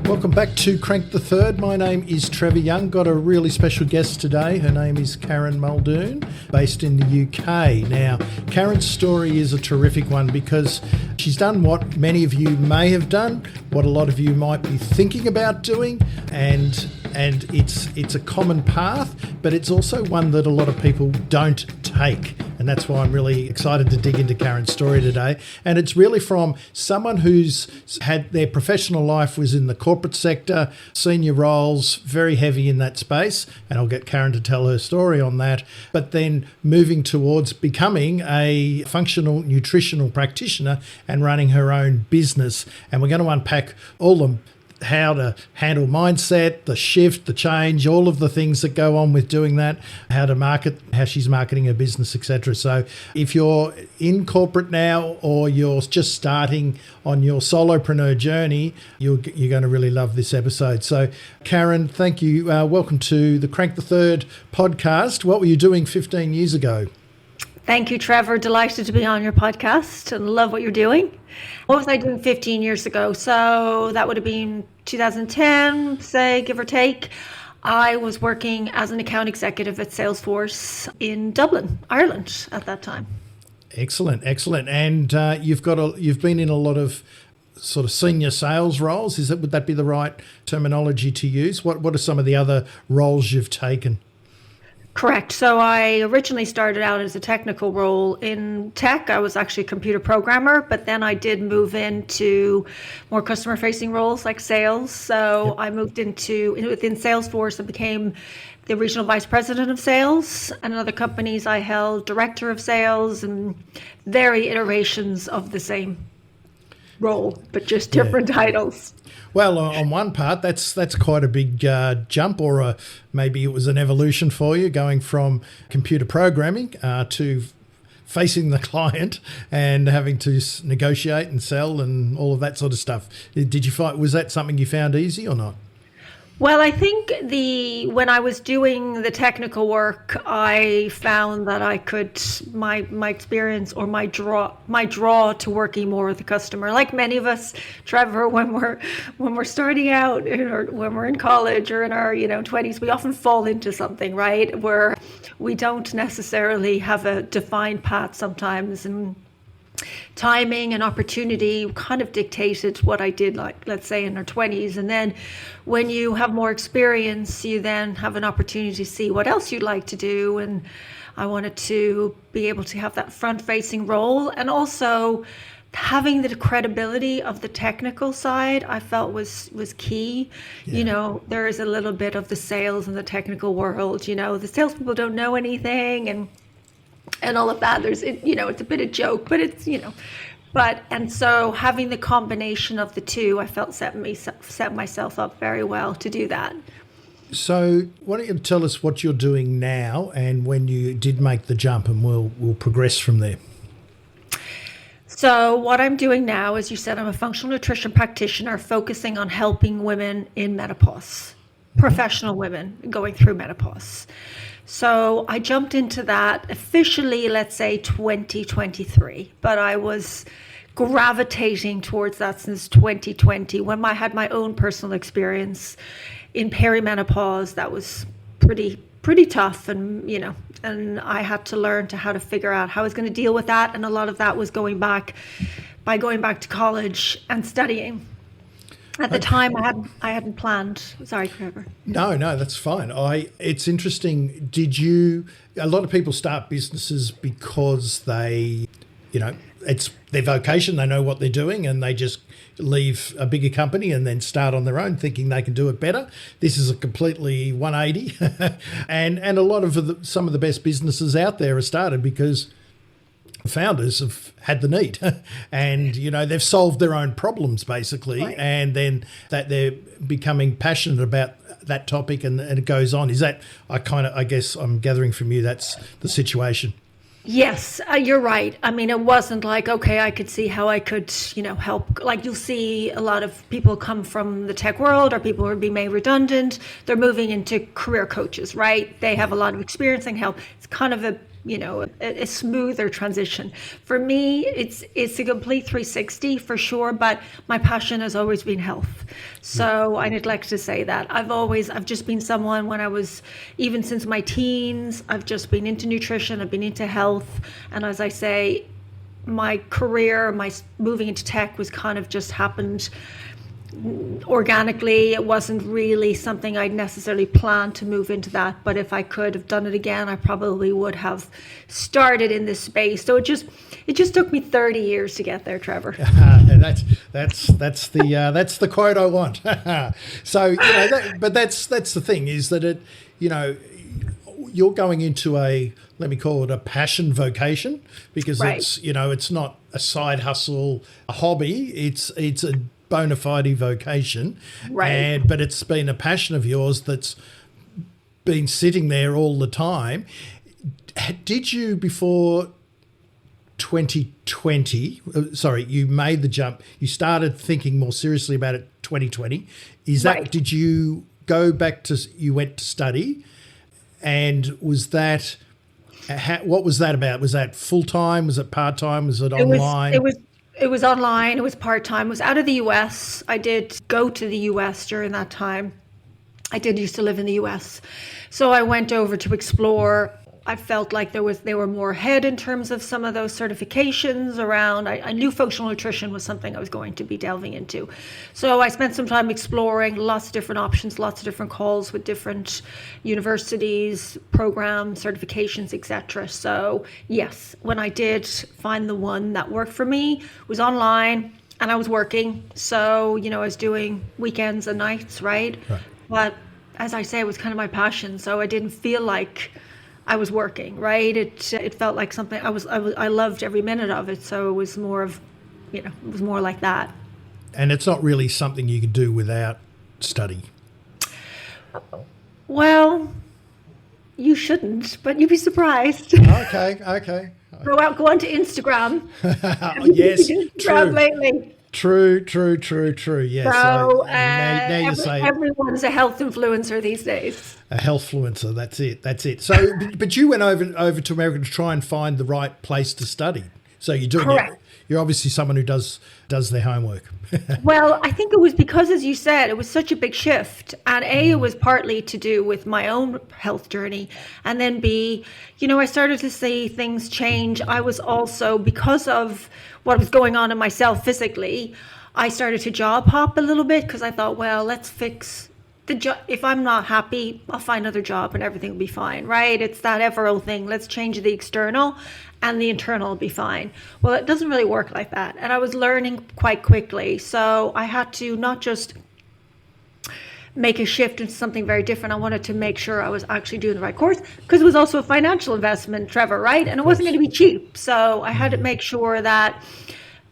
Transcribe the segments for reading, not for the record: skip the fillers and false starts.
Welcome back to Crank the Third. My name is Trevor Young. Got a really special guest today. Her name is Karen Muldoon, based in the UK. Now, Karen's story is a terrific one because she's done what many of you may have done, what a lot of you might be thinking about doing, and it's a common path, but it's also one that a lot of people don't take. And that's why I'm really excited to dig into Karen's story today. And it's really from someone who's had their professional life was in the corporate sector, senior roles, very heavy in that space. And I'll get Karen to tell her story on that. But then moving towards becoming a functional nutritional practitioner and running her own business. And we're going to unpack all the how to handle mindset, the shift, the change, all of the things that go on with doing that, how to market, how she's marketing her business, etc. So if you're in corporate now or you're just starting on your solopreneur journey, you're going to really love this episode. So Karen, thank you. Welcome to the Crank the Third podcast. What were you doing 15 years ago? Thank you, Trevor. Delighted to be on your podcast and love what you're doing. What was I doing 15 years ago? So that would have been 2010, say, give or take. I was working as an account executive at Salesforce in Dublin, Ireland at that time. Excellent. And you've been in a lot of sort of senior sales roles. Would that be the right terminology to use? What are some of the other roles you've taken? Correct. So I originally started out as a technical role in tech. I was actually a computer programmer, but then I did move into more customer facing roles like sales. So I moved within Salesforce and became the regional vice president of sales. And in other companies, I held director of sales and various iterations of the same role, but just different titles. Well, on one part, that's quite a big jump, or maybe it was an evolution for you, going from computer programming to facing the client and having to negotiate and sell and all of that sort of stuff. Was that something you found easy or not? Well, I think when I was doing the technical work, I found that I could my experience or my draw to working more with the customer. Like many of us, Trevor, when we're starting out or when we're in college or in our 20s, we often fall into something, right, where we don't necessarily have a defined path sometimes, and timing and opportunity kind of dictated what I did, like let's say in our 20s. And then when you have more experience, you then have an opportunity to see what else you'd like to do. And I wanted to be able to have that front facing role, and also having the credibility of the technical side I felt was key. Yeah. There is a little bit of the sales and the technical world, the salespeople don't know anything and all of that. It's a bit of joke, but it's, and so having the combination of the two, I felt set myself up very well to do that. So why don't you tell us what you're doing now and when you did make the jump, and we'll progress from there. So what I'm doing now, as you said, I'm a functional nutrition practitioner focusing on helping women in menopause, professional women going through menopause. So I jumped into that officially, let's say 2023, but I was gravitating towards that since 2020 when I had my own personal experience in perimenopause. That was pretty tough, and and I had to learn how to figure out how I was going to deal with that. And a lot of that was going back to college and studying. At the time, I hadn't planned. Sorry, Trevor. No, that's fine. It's interesting. A lot of people start businesses because they, it's their vocation. They know what they're doing, and they just leave a bigger company and then start on their own, thinking they can do it better. This is a completely 180, and a lot of some of the best businesses out there are started because founders have had the need and they've solved their own problems basically, right. And then that they're becoming passionate about that topic, and it goes on. Is that I guess I'm gathering from you that's the situation? Yes, you're right. I mean, it wasn't like, okay, I could see how I could, help. Like you'll see a lot of people come from the tech world, or people who are being made redundant. They're moving into career coaches, right? They have a lot of experience and help. It's kind of a a smoother transition. For me, it's a complete 360 for sure, but my passion has always been health. So I neglect to say that. I've just been someone when I was, even since my teens, I've just been into nutrition, I've been into health. And as I say, my career, my moving into tech was kind of just happened organically. It wasn't really something I'd necessarily planned to move into that, but if I could have done it again, I probably would have started in this space. So it just took me 30 years to get there, Trevor. And that's the quote I want. So but that's the thing, is that it, you're going into a, let me call it a passion vocation, because Right. it's not a side hustle, a hobby. It's a bona fide vocation, Right. but it's been a passion of yours that's been sitting there all the time. Did you, before 2020, you made the jump, you started thinking more seriously about it 2020, Right. did you go back to, you went to study, and was that, what was that about? Was that full-time? Was it part-time? Was it online? It was online. It was part-time. It was out of the US. I did go to the US during that time. I did used to live in the US. So I went over to explore. I felt like they were more ahead in terms of some of those certifications around. I knew functional nutrition was something I was going to be delving into. So I spent some time exploring lots of different options, lots of different calls with different universities, programs, certifications, etc. So yes, when I did find the one that worked for me, it was online and I was working. So, I was doing weekends and nights, right? But as I say, it was kind of my passion. So I didn't feel like I was working, right? It felt like something I loved every minute of it. So it was more of, it was more like that. And it's not really something you could do without study. Well, you shouldn't, but you'd be surprised. Okay. Go onto Instagram. Yes, Instagram true. lately. True. Yes. So now you say everyone's a health influencer these days. a health influencer. That's it. So, but you went over to America to try and find the right place to study. So you're doing Correct. You're obviously someone who does their homework. Well, I think it was because, as you said, it was such a big shift. And A, it was partly to do with my own health journey. And then B, I started to see things change. I was also, because of what was going on in myself physically, I started to job hop a little bit because I thought, well, let's fix the job. If I'm not happy, I'll find another job and everything will be fine, right? It's that ever thing. Let's change the external and the internal will be fine. Well, it doesn't really work like that. And I was learning quite quickly. So I had to not just make a shift into something very different. I wanted to make sure I was actually doing the right course, because it was also a financial investment, Trevor, right? And it wasn't going to be cheap. So I had to make sure that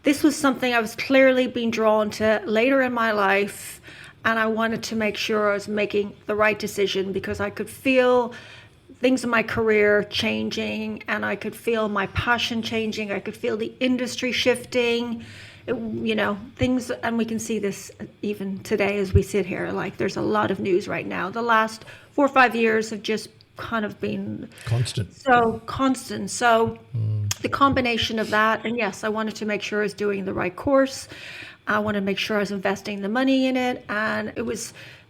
this was something I was clearly being drawn to later in my life. And I wanted to make sure I was making the right decision, because I could feel things in my career changing, and I could feel my passion changing. I could feel the industry shifting, things, and we can see this even today as we sit here. Like, there's a lot of news right now. The last 4 or 5 years have just kind of been Constant. So constant. So the combination of that, and yes, I wanted to make sure I was doing the right course. I wanted to make sure I was investing the money in it, and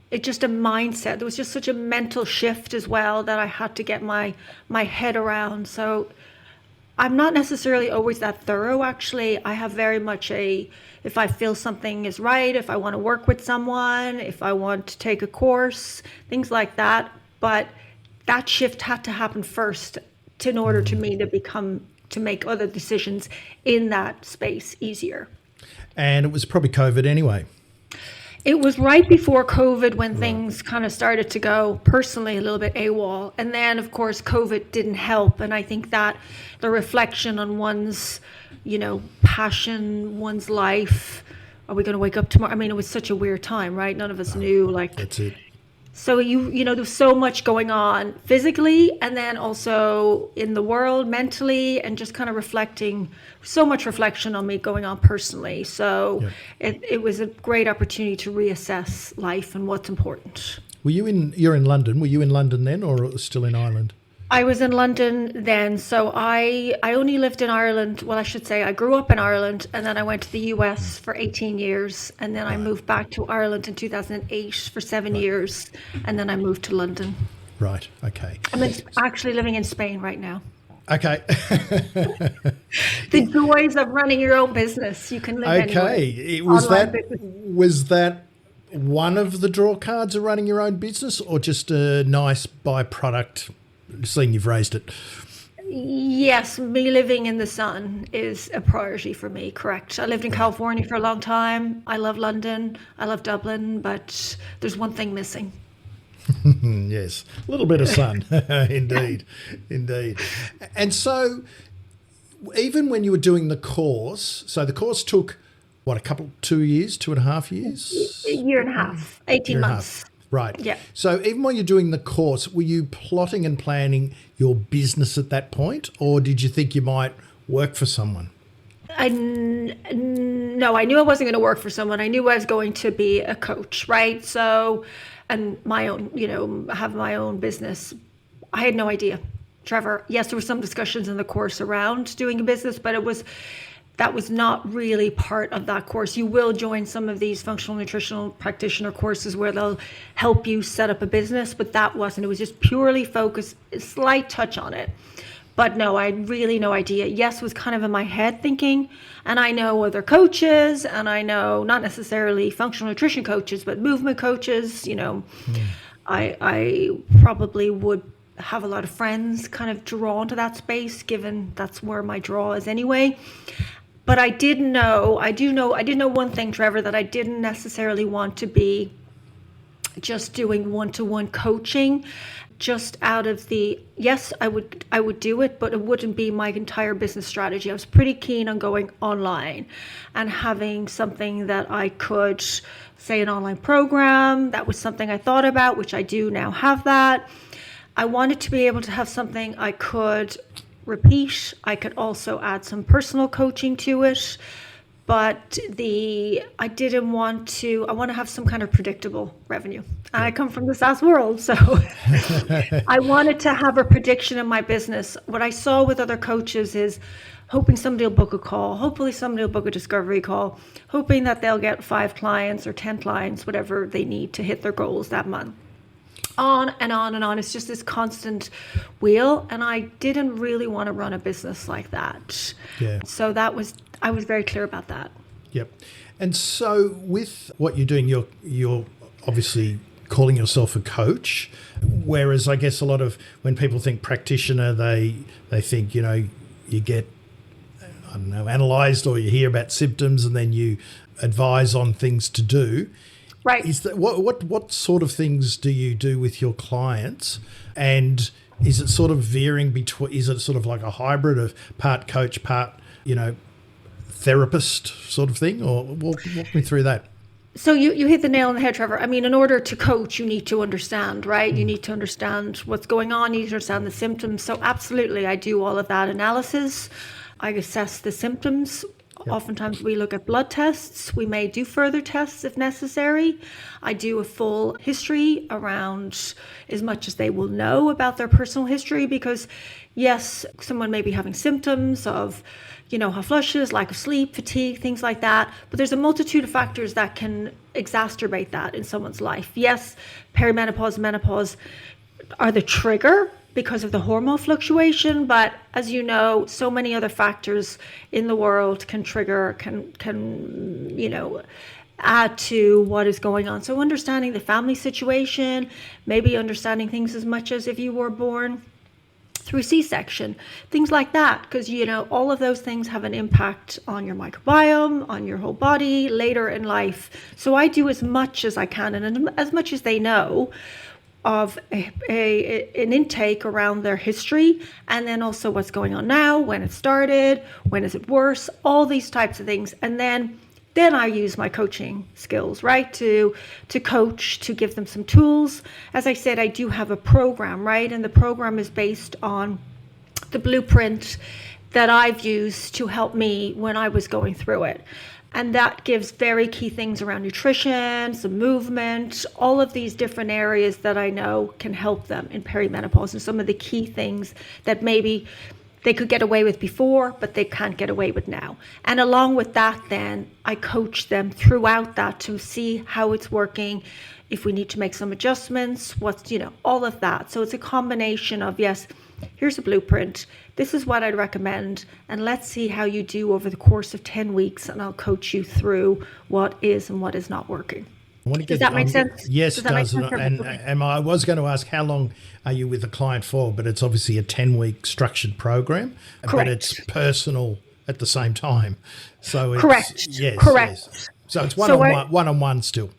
it's just a mindset. There was just such a mental shift as well that I had to get my head around. So I'm not necessarily always that thorough, actually. I have very much if I feel something is right, if I want to work with someone, if I want to take a course, things like that. But that shift had to happen first in order to me to make other decisions in that space easier. And it was probably COVID anyway. It was right before COVID when things kind of started to go personally a little bit AWOL. And then, of course, COVID didn't help. And I think that the reflection on one's, passion, one's life, are we going to wake up tomorrow? I mean, it was such a weird time, right? None of us knew, That's it. So there was so much going on physically, and then also in the world mentally, and just kind of so much reflection on me going on personally. So it was a great opportunity to reassess life and what's important. You're in London. Were you in London then, or still in Ireland? I was in London then, so I only lived in Ireland. Well, I should say I grew up in Ireland, and then I went to the US for 18 years, and then I Right, moved back to Ireland in 2008 for 7 years, and then I moved to London. right, okay. Actually living in Spain right now. Okay. The joys of running your own business. You can live anywhere. Okay. Online business. Was that one of the draw cards of running your own business, or just a nice byproduct, seeing you've raised it? Yes, me living in the sun is a priority for me, correct. I lived in California for a long time. I love London. I love Dublin, but there's one thing missing. Yes, a little bit of sun. Indeed, indeed. And so, even when you were doing the course, so the course took, what, 2 years, 2.5 years? A year and a half, 18 Year and a months. half. Right. Yeah. So even while you're doing the course, were you plotting and planning your business at that point, or did you think you might work for someone? No, I knew I wasn't going to work for someone. I knew I was going to be a coach, right? So, and my own, have my own business. I had no idea, Trevor. Yes, there were some discussions in the course around doing a business, but that was not really part of that course. You will join some of these functional nutritional practitioner courses where they'll help you set up a business, but that wasn't. It was just purely focused, a slight touch on it. But no, I had really no idea. Yes, was kind of in my head thinking, and I know other coaches, and I know not necessarily functional nutrition coaches, but movement coaches. I probably would have a lot of friends kind of drawn to that space, given that's where my draw is anyway. But I did know one thing, Trevor, that I didn't necessarily want to be just doing one-to-one coaching, just out of the, yes, I would do it, but it wouldn't be my entire business strategy. I was pretty keen on going online and having something that I could, say, an online program. That was something I thought about, which I do now have that. I wanted to be able to have something I could repeat. I could also add some personal coaching to it. But I want to have some kind of predictable revenue. I come from the SaaS world, so I wanted to have a prediction in my business. What I saw with other coaches is hoping somebody will book a call, hopefully somebody will book a discovery call, hoping that they'll get 5 clients or 10 clients, whatever they need to hit their goals that month. On and on and on. It's just this constant wheel, and I didn't really want to run a business like that. Yeah. So I was very clear about that. Yep. And so with what you're doing, you're obviously calling yourself a coach, whereas I guess a lot of, when people think practitioner, they think, you get, I don't know, analysed, or you hear about symptoms and then you advise on things to do. Right. Is that what sort of things do you do with your clients, and is it sort of varying between? Is it sort of like a hybrid of part coach, part therapist sort of thing, or walk me through that? So you hit the nail on the head, Trevor. I mean, in order to coach, you need to understand, right? You need to understand what's going on. You need to understand the symptoms. So absolutely, I do all of that analysis. I assess the symptoms. Yep. Oftentimes we look at blood tests. We may do further tests if necessary. I do a full history around as much as they will know about their personal history, because yes, someone may be having symptoms of, hot flushes, lack of sleep, fatigue, things like that. But there's a multitude of factors that can exacerbate that in someone's life. Yes, perimenopause, menopause are the trigger because of the hormone fluctuation, but as you know, so many other factors in the world can add to what is going on. So understanding the family situation, maybe understanding things as much as if you were born through C-section, things like that, because all of those things have an impact on your microbiome, on your whole body later in life. So I do as much as I can, and as much as they know, of an intake around their history, and then also what's going on now, when it started, when is it worse, all these types of things. And then I use my coaching skills, right, to coach, to give them some tools. As I said, I do have a program, right, and the program is based on the blueprint that I've used to help me when I was going through it. And that gives very key things around nutrition, some movement, all of these different areas that I know can help them in perimenopause, and some of the key things that maybe they could get away with before, but they can't get away with now. And along with that, then I coach them throughout that to see how it's working, if we need to make some adjustments, what's, all of that. So it's a combination of, yes, here's a blueprint. This is what I'd recommend. And let's see how you do over the course of 10 weeks. And I'll coach you through what is and what is not working. Does that make sense? Yes, it does. And I was going to ask, how long are you with a client for? But it's obviously a 10-week structured program. Correct. But it's personal at the same time. So it's, correct. Yes, correct. Yes. So it's one-on-one still.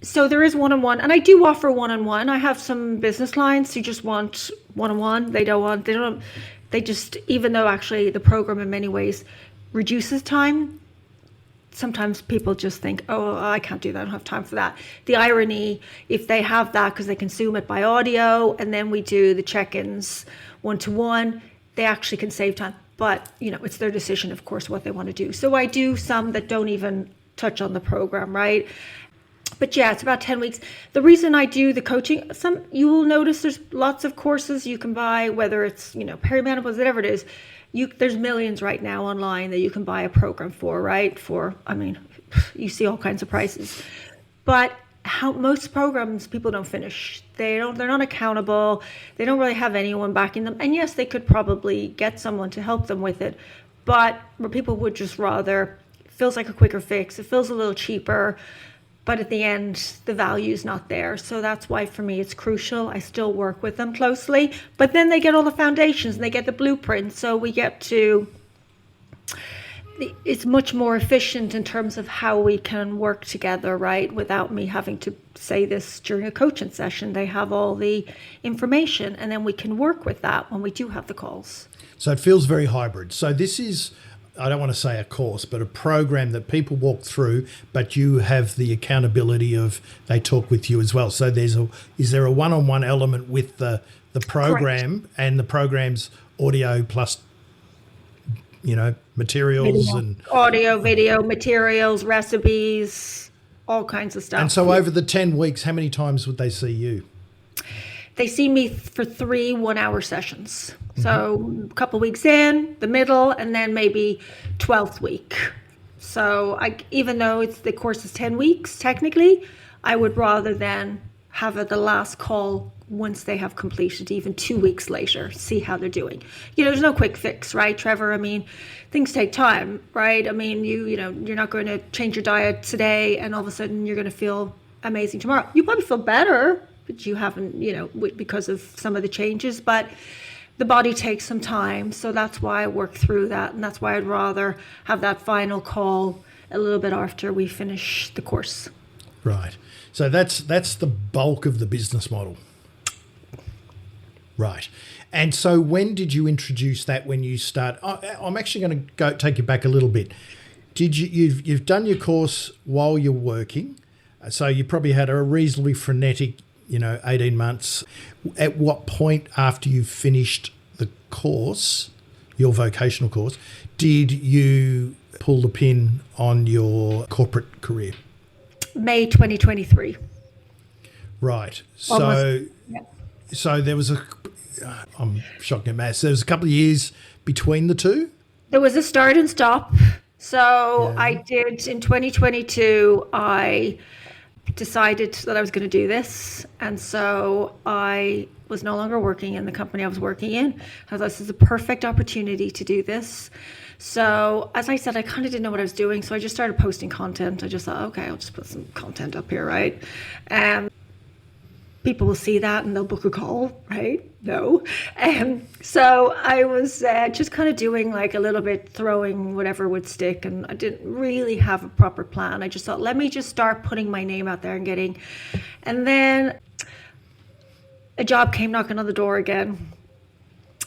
So there is one-on-one, and I do offer one-on-one. I have some business clients who just want one-on-one. They just, even though actually the program in many ways reduces time, sometimes people just think, oh, I can't do that. I don't have time for that. The irony, if they have that because they consume it by audio, and then we do the check-ins one-to-one, they actually can save time. But, it's their decision, of course, what they want to do. So I do some that don't even touch on the program, right? But yeah, it's about 10 weeks. The reason I do the coaching, you will notice there's lots of courses you can buy, whether it's, perimenopause, whatever it is. There's millions right now online that you can buy a program for, right? You see all kinds of prices. But most programs, people don't finish. They're not accountable. They don't really have anyone backing them. And yes, they could probably get someone to help them with it. But people would just rather, it feels like a quicker fix. It feels a little cheaper. But at the end, the value is not there. So that's why for me, it's crucial. I still work with them closely, but then they get all the foundations and they get the blueprint. So it's much more efficient in terms of how we can work together, right? Without me having to say this during a coaching session. They have all the information, and then we can work with that when we do have the calls. So it feels very hybrid. So this is, I don't want to say a course, but a program that people walk through, but you have the accountability of they talk with you as well. So is there a one-on-one element with the program? Correct. And the program's audio plus, materials and audio, video, materials, recipes, all kinds of stuff. And so over the 10 weeks, how many times would they see you? They see me for 3 1-hour sessions. So a couple weeks in, the middle, and then maybe 12th week. So even though the course is 10 weeks, technically, I would rather than have the last call once they have completed, even 2 weeks later, see how they're doing. There's no quick fix, right, Trevor? Things take time, right? You're not going to change your diet today and all of a sudden you're going to feel amazing tomorrow. You probably feel better, but you haven't, because of some of the changes, but the body takes some time. So that's why I work through that. And that's why I'd rather have that final call a little bit after we finish the course. Right. So that's the bulk of the business model. Right. And so when did you introduce that when you start? I'm actually going to go take you back a little bit. You've done your course while you're working. So you probably had a reasonably frenetic 18 months. At what point after you finished the course, your vocational course, did you pull the pin on your corporate career? May 2023. Right. Almost, yeah. So there was I'm shocked at maths. There was a couple of years between the two? There was a start and stop. So yeah. I did in 2022, I decided that I was going to do this. And so I was no longer working in the company I was working in. I thought this is a perfect opportunity to do this. So as I said, I kind of didn't know what I was doing. So I just started posting content. I just thought, okay, I'll just put some content up here, right? People will see that and they'll book a call, right? No. So I was just kind of doing like a little bit, throwing whatever would stick. And I didn't really have a proper plan. I just thought, let me just start putting my name out there and and then a job came knocking on the door again.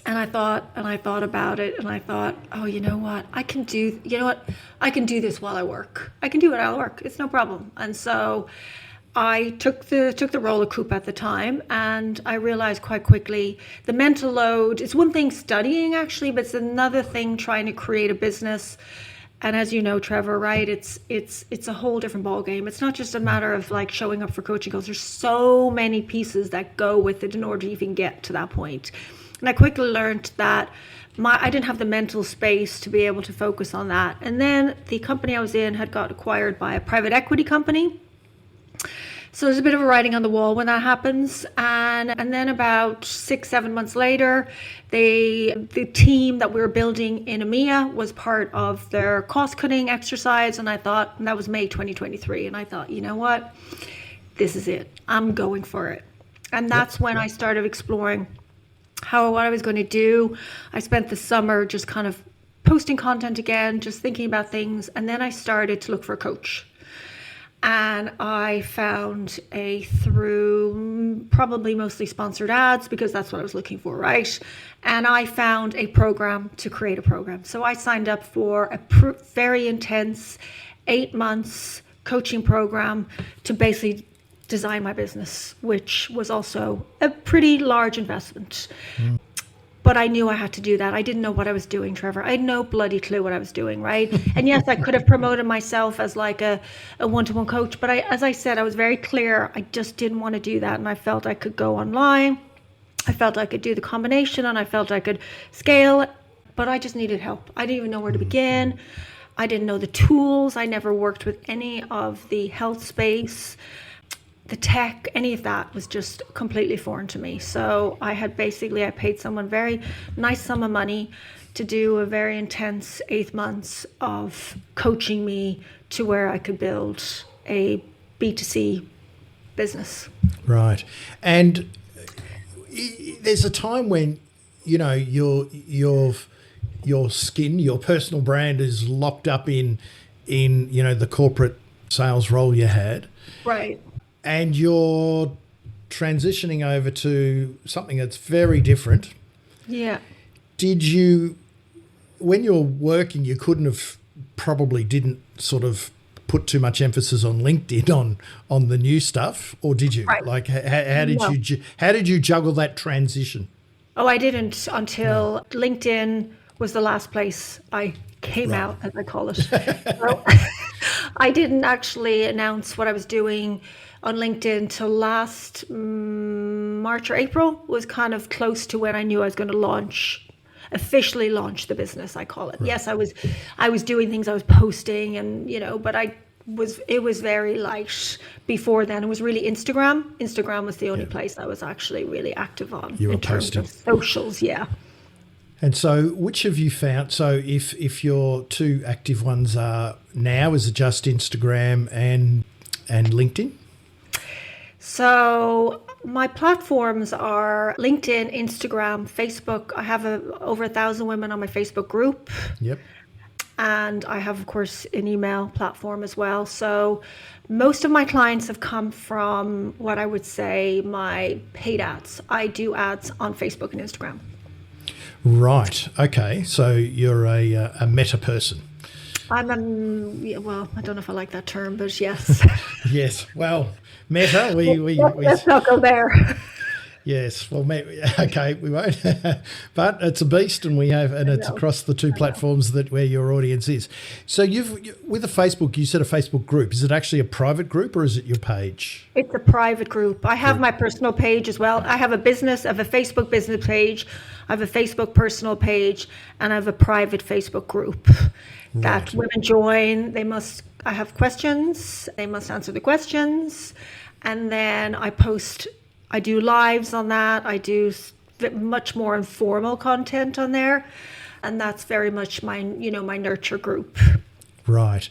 And I thought about it, and I thought, oh, you know what? I can do this while I work. I can do it while I work. It's no problem. And so I took the role of coop at the time, and I realized quite quickly the mental load. It's one thing studying actually, but it's another thing trying to create a business And as you know, Trevor, right, it's a whole different ballgame. It's not just a matter of like showing up for coaching calls. There's so many pieces that go with it in order to even get to that point. And I quickly learned that I didn't have the mental space to be able to focus on that. And then the company I was in had got acquired by a private equity company. So there's a bit of a writing on the wall when that happens. And then about 6-7 months later, the team that we were building in EMEA was part of their cost cutting exercise. And that was May 2023. And I thought, you know what, this is it. I'm going for it. And that's when I started exploring what I was going to do. I spent the summer just kind of posting content again, just thinking about things. And then I started to look for a coach. And I found through probably mostly sponsored ads, because that's what I was looking for, right? And I found a program to create a program. So I signed up for a very intense 8 months coaching program to basically design my business, which was also a pretty large investment. But I knew I had to do that. I didn't know what I was doing, Trevor. I had no bloody clue what I was doing, right? And yes, I could have promoted myself as like a one-to-one coach. But as I said, I was very clear. I just didn't want to do that. And I felt I could go online. I felt I could do the combination, and I felt I could scale. But I just needed help. I didn't even know where to begin. I didn't know the tools. I never worked with any of the health space. The tech, any of that was just completely foreign to me. So I paid someone very nice sum of money to do a very intense 8 months of coaching me to where I could build a B2C business. Right. And there's a time when, you know, your skin, your personal brand is locked up in you know, the corporate sales role you had. Right. And you're transitioning over to something that's very different. Yeah. When you're working, you didn't sort of put too much emphasis on LinkedIn on the new stuff, or did you? Right. Like, how did you juggle that transition? Oh, I didn't until LinkedIn was the last place I came out, as I call it. So, I didn't actually announce what I was doing on LinkedIn till last March or April. Was kind of close to when I knew I was going to officially launch the business, I call it. Right. Yes, I was doing things, I was posting, and you know, but it was very light before then. It was really Instagram. Instagram was the only place I was actually really active on. You were posting. Terms of socials, yeah. And so which have you found? So if your two active ones are now, is it just Instagram and LinkedIn? So my platforms are LinkedIn, Instagram, Facebook. I have over 1,000 women on my Facebook group. Yep. And I have, of course, an email platform as well. So most of my clients have come from what I would say my paid ads. I do ads on Facebook and Instagram. Right. Okay. So you're a meta person. I don't know if I like that term, but yes. Yes. Well, meta. Let's not go there. Yes. Well, okay, we won't. But it's a beast, and it's across the two platforms where your audience is. So with a Facebook, you said a Facebook group. Is it actually a private group, or is it your page? It's a private group. I have my personal page as well. I have a Facebook business page. I have a Facebook personal page, and I have a private Facebook group that women join. I have questions. They must answer the questions, and then I do lives on that. I do much more informal content on there, and that's very much my nurture group. Right.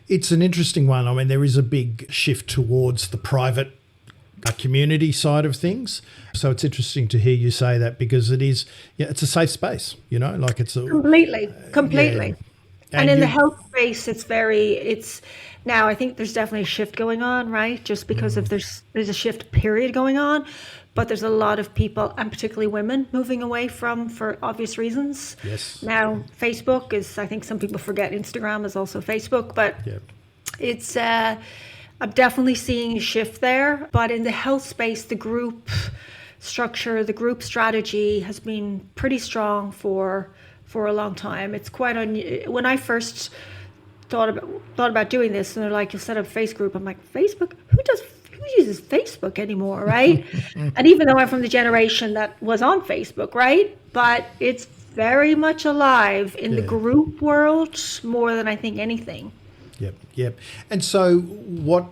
It's an interesting one. I mean, there is a big shift towards the private community side of things. So it's interesting to hear you say that, because it's a safe space, like it's completely. Yeah. And in the health space, it's now I think there's definitely a shift going on, right? Just because of there's a shift period going on, but there's a lot of people, and particularly women, moving away for obvious reasons. Yes. Now, Facebook is, I think some people forget Instagram is also Facebook, but it's, I'm definitely seeing a shift there. But in the health space, the group structure, the group strategy has been pretty strong for a long time. It's quite when I first thought about doing this, and they're like, you'll set up a face group. I'm like, Facebook? Who uses Facebook anymore, right? And even though I'm from the generation that was on Facebook, right? But it's very much alive in the group world more than I think anything. Yep. And so what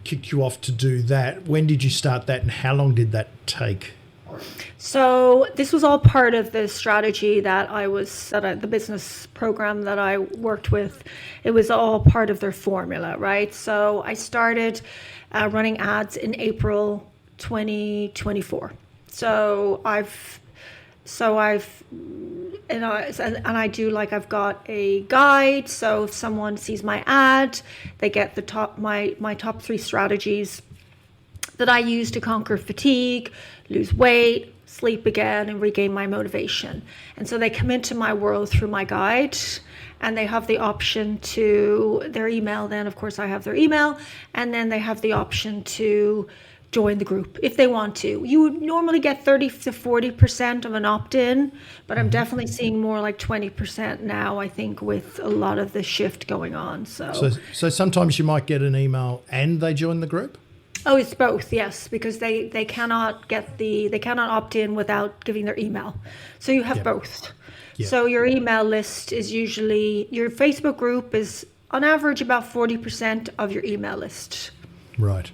kicked you off to do that? When did you start that, and how long did that take? So this was all part of the strategy the business program that I worked with. It was all part of their formula, right? So I started running ads in April 2024. I do, like, I've got a guide. So if someone sees my ad, they get my top 3 strategies that I use to conquer fatigue, lose weight, sleep again, and regain my motivation. And so they come into my world through my guide, and they have the option to their email. Then, of course, I have their email, and then they have the option to join the group if they want to. You would normally get 30 to 40% of an opt-in, but I'm definitely seeing more like 20% now, I think, with a lot of the shift going on. So sometimes you might get an email and they join the group? Oh, it's both, yes, because they cannot opt in without giving their email. So you have both. Yep. So your email list is usually, your Facebook group is on average about 40% of your email list. Right.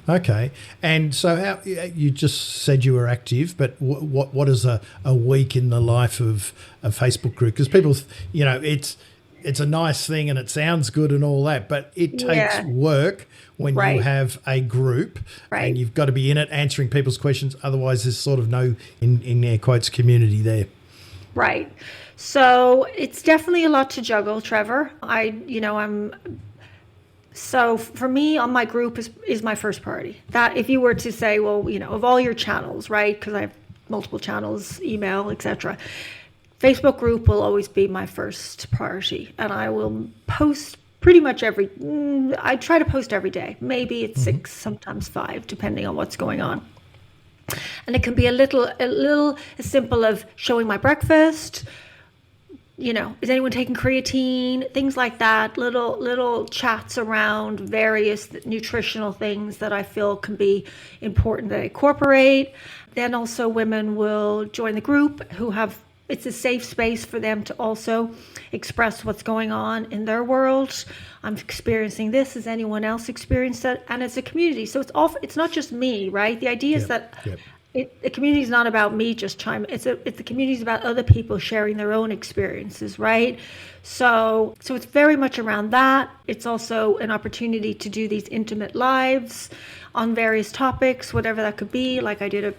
Okay. And so how, you just said you were active, but what is a week in the life of a Facebook group? Because people, it's a nice thing and it sounds good and all that, but it takes work when you have a group and you've got to be in it answering people's questions. Otherwise, there's sort of no, in air quotes, community there. Right. So it's definitely a lot to juggle, Trevor. So for me, on my group is my first priority. That if you were to say, well, of all your channels, right? Because I have multiple channels, email, etc. Facebook group will always be my first priority, and I will post pretty much I try to post every day. Maybe it's 6, sometimes 5, depending on what's going on. And it can be a little as simple of showing my breakfast. Is anyone taking creatine? Things like that. Little chats around various nutritional things that I feel can be important to incorporate. Then also women will join the group it's a safe space for them to also express what's going on in their world. I'm experiencing this. Has anyone else experienced it? And it's a community. So it's not just me, right? The idea is that the community is not about me just chiming. The community is about other people sharing their own experiences, right? So it's very much around that. It's also an opportunity to do these intimate lives on various topics, whatever that could be. Like I did a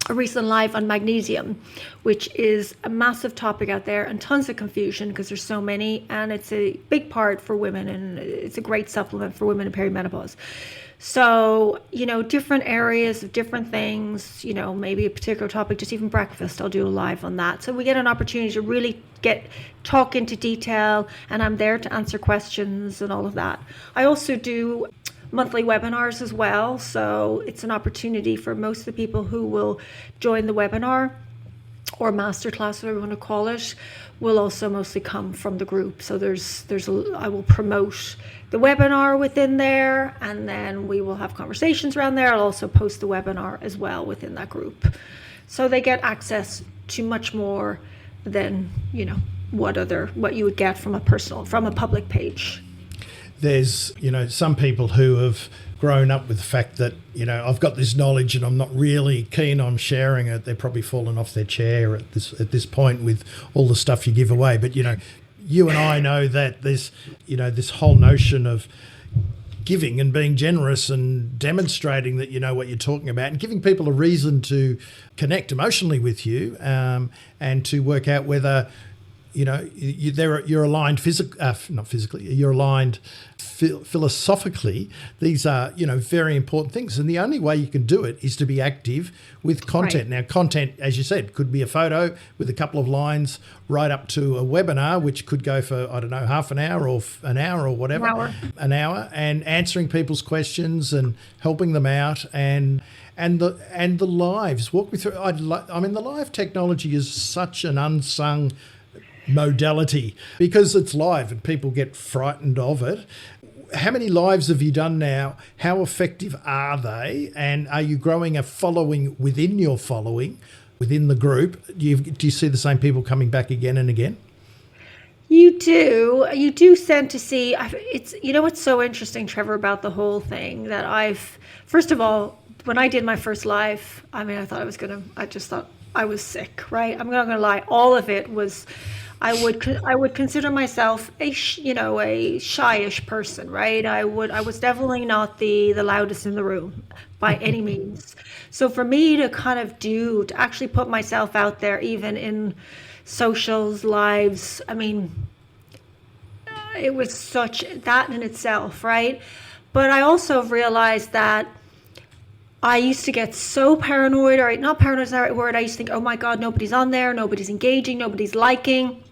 recent live on magnesium, which is a massive topic out there and tons of confusion because there's so many, and it's a big part for women, and it's a great supplement for women in perimenopause. So, different areas of different things, maybe a particular topic, just even breakfast, I'll do a live on that. So we get an opportunity to really talk into detail, and I'm there to answer questions and all of that. I also do monthly webinars as well. So it's an opportunity for most of the people who will join the webinar or masterclass, whatever you want to call it, will also mostly come from the group. So I will promote the webinar within there, and then we will have conversations around there. I'll also post the webinar as well within that group. So they get access to much more than, what you would get from a public page. There's, some people who have grown up with the fact that, I've got this knowledge and I'm not really keen on sharing it. They're probably fallen off their chair at this point with all the stuff you give away. But, you and I know that there's, this whole notion of giving and being generous and demonstrating that you know what you're talking about and giving people a reason to connect emotionally with you and to work out whether you're aligned not physically, you're aligned philosophically. These are, very important things. And the only way you can do it is to be active with content. Right. Now, content, as you said, could be a photo with a couple of lines right up to a webinar, which could go for, half an hour or an hour or whatever. An hour. And answering people's questions and helping them out and the lives. Walk me through. The live technology is such an unsung modality because it's live and people get frightened of it. How many lives have you done now? How effective are they? And are you growing a following within your following, within the group? Do you see the same people coming back again and again? You do. You do tend to see. It's what's so interesting, Trevor, about the whole thing that first of all, when I did my first live, I mean, I just thought I was sick, right? I'm not gonna lie. All of it was. I would consider myself a shyish person, right? I was definitely not the loudest in the room by any means. So for me to actually put myself out there, even in socials, lives, I mean, it was such that in itself, right? But I also realized that I used to get so paranoid, or not paranoid is the right word. I used to think, oh my God, nobody's on there, nobody's engaging, nobody's liking.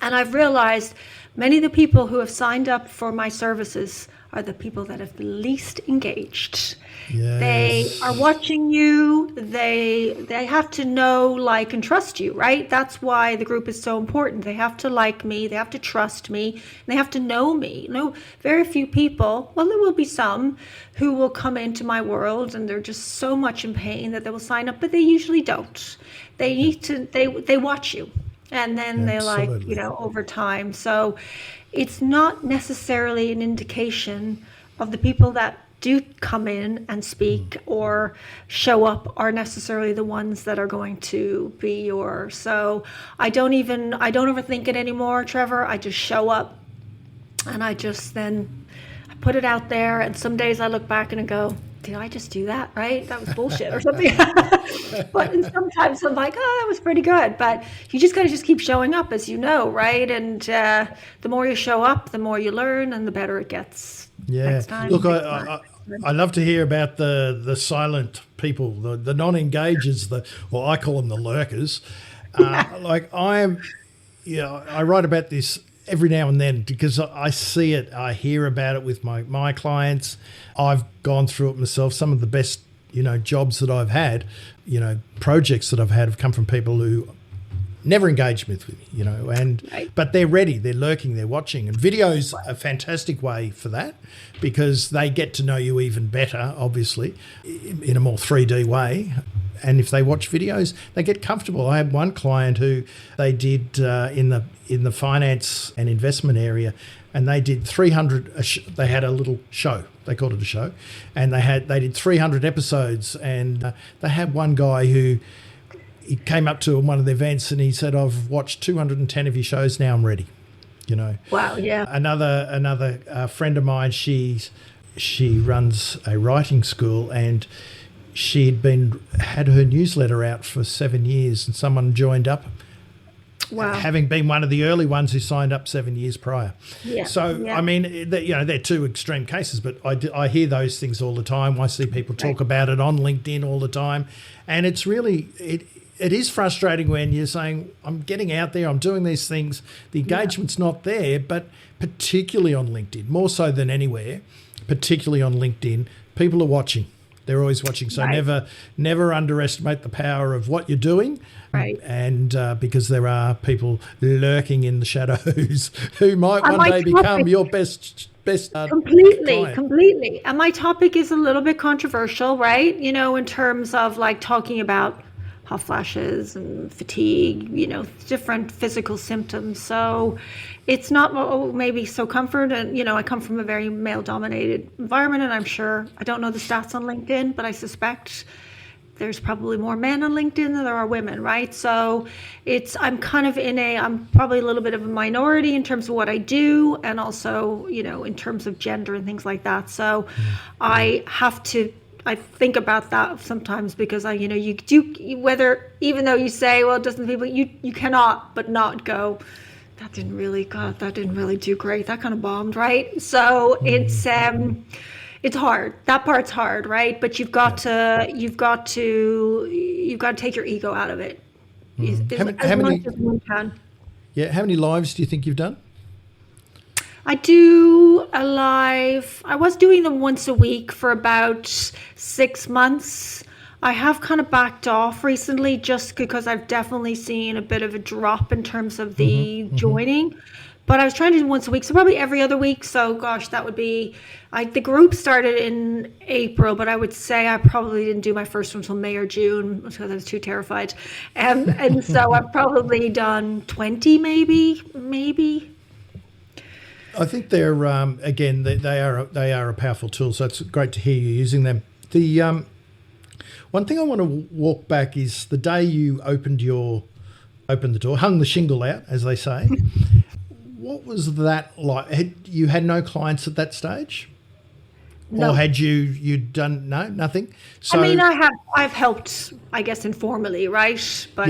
And I've realized many of the people who have signed up for my services are the people that have the least engaged. Yes. They are watching you. They have to know, like, and trust you, right? That's why the group is so important. They have to like me. They have to trust me. And they have to know me. Very few people, well, there will be some who will come into my world and they're just so much in pain that they will sign up, but they usually don't. They need to, they watch you. And then they over time. So it's not necessarily an indication of the people that do come in and speak or show up are necessarily the ones that are going to be yours. So I don't overthink it anymore, Trevor. I just show up and I put it out there. And some days I look back and I go, did I just do that? Right? That was bullshit or something. But sometimes I'm like, oh, that was pretty good. But you just got to keep showing up, as you know, right? And the more you show up, the more you learn and the better it gets. Yeah. Next time. Look, I love to hear about the silent people, the non-engagers, I call them the lurkers. Like I write about this every now and then because I see it, I hear about it with my clients. I've gone through it myself. Some of the best, jobs that I've had, projects that I've had have come from people who never engaged with me, Right. But they're ready, they're lurking, they're watching. And video's a fantastic way for that because they get to know you even better, obviously, in a more 3D way. And if they watch videos, they get comfortable. I had one client who they did in the finance and investment area, and they did 300. They had a little show. They called it a show, and they did 300 episodes. And they had one guy who he came up to one of the events and he said, "I've watched 210 of your shows. Now I'm ready." Wow. Yeah. Another friend of mine. She runs a writing school and. She'd had her newsletter out for 7 years and someone joined up. Wow. Having been one of the early ones who signed up 7 years prior. Yeah. So, yeah. I mean, they're two extreme cases, but I hear those things all the time. I see people talk about it on LinkedIn all the time. And it's really, it is frustrating when you're saying, I'm getting out there, I'm doing these things, the engagement's not there, but particularly on LinkedIn, more so than anywhere, particularly on LinkedIn, people are watching. They're always watching. So never underestimate the power of what you're doing. Right. And because there are people lurking in the shadows who might one day become your best completely. And my topic is a little bit controversial, right? In terms of like talking about hot flashes and fatigue, different physical symptoms. So it's not maybe so comfort. And, I come from a very male-dominated environment, and I'm sure, I don't know the stats on LinkedIn, but I suspect there's probably more men on LinkedIn than there are women, right? So I'm probably a little bit of a minority in terms of what I do, and also, in terms of gender and things like that. So I think about that sometimes because you do, even though you say, well, it doesn't people, you cannot but not go, that didn't really do great. That kind of bombed, right? So it's hard. That part's hard, right? But you've got to take your ego out of it. As much as one can. Yeah. How many lives do you think you've done? I do a live. I was doing them once a week for about 6 months. I have kind of backed off recently just because I've definitely seen a bit of a drop in terms of the joining. But I was trying to do once a week, so probably every other week. So gosh, that would be, the group started in April, but I would say I probably didn't do my first one until May or June because I was too terrified. And so I've probably done 20 maybe. I think they're again they are a powerful tool. So it's great to hear you using them. The one thing I want to walk back is the day you opened the door, hung the shingle out, as they say. What was that like? You had no clients at that stage? No. Or had you done nothing? So, I mean, I've helped, I guess, informally, right? But